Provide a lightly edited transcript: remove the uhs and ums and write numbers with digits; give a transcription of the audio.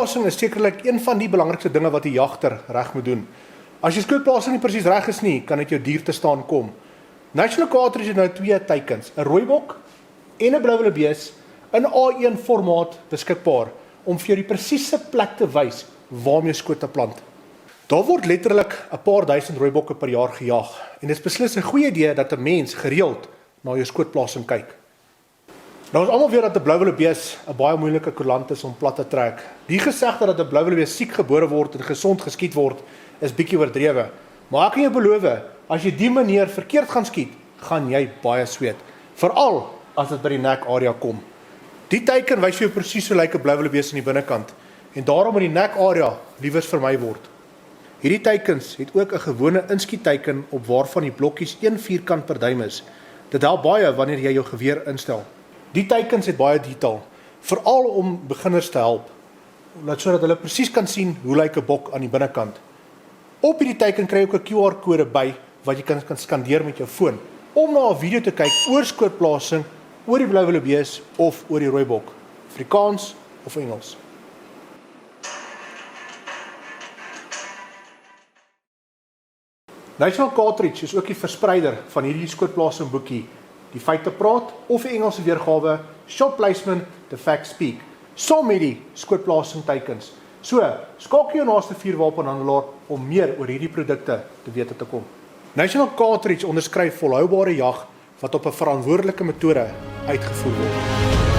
Skootplasing is sekerlik een van die belangrikste dinge wat die jagter reg moet doen. As jy skootplasing nie presies reg is nie, kan dit jou dier te staan kom. National Cartridge het nou 2 teikens, 'n rooibok en 'n blou wildebees in A1 formaat beskikbaar om vir jou die presiese plek te wys waar om jou skoot te plant. Daar word letterlik 'n paar duisend rooibokke per jaar gejaag en dit is beslis 'n goeie idee dat 'n mens gereeld na jou skootplasing kyk. Nou ons almal weet dat 'n blou wildebees 'n baie moeilike koelant is om plat te trek. Die gesegde dat 'n blou wildebees siek gebore word en gesond geskiet word, is bietjie oordrewe. Maar ek kan jou beloof, as jy die manier verkeerd gaan skiet, gaan jy baie sweet. Veral as dit by die nek area kom. Die teiken wys vir jou presies hoe lyk 'n blou wildebees aan die binnekant en daarom moet die nek area liewers vermy word. Hierdie teikens het ook 'n gewone inskiet-teiken op waarvan die blokkies 1 vierkant per duim is. Dit help baie wanneer jy jou geweer instel. Die teikens het baie detail, veral om beginners te help, sodat hulle presies kan sien hoe lyk 'n bok aan die binnekant. Op hierdie teiken kry jy ook 'n QR-kode by wat jy kan skandeer met jou foon om na 'n video te kyk oor skootplasing, oor die blou wildebees of oor die rooibok, Afrikaans of Engels. National Cartridge is ook die verspreider van hierdie skootplasing boekie, Die Feite Praat of die Engelse weergawe Shot Placement, The Facts Speak, saam met die skootplasing teikens. So, skakel jou naaste vuurwapenhandelaar om meer oor hierdie produkte te wete te kom. National Cartridge onderskryf volhoubare jag wat op 'n verantwoordelike metode uitgevoer word.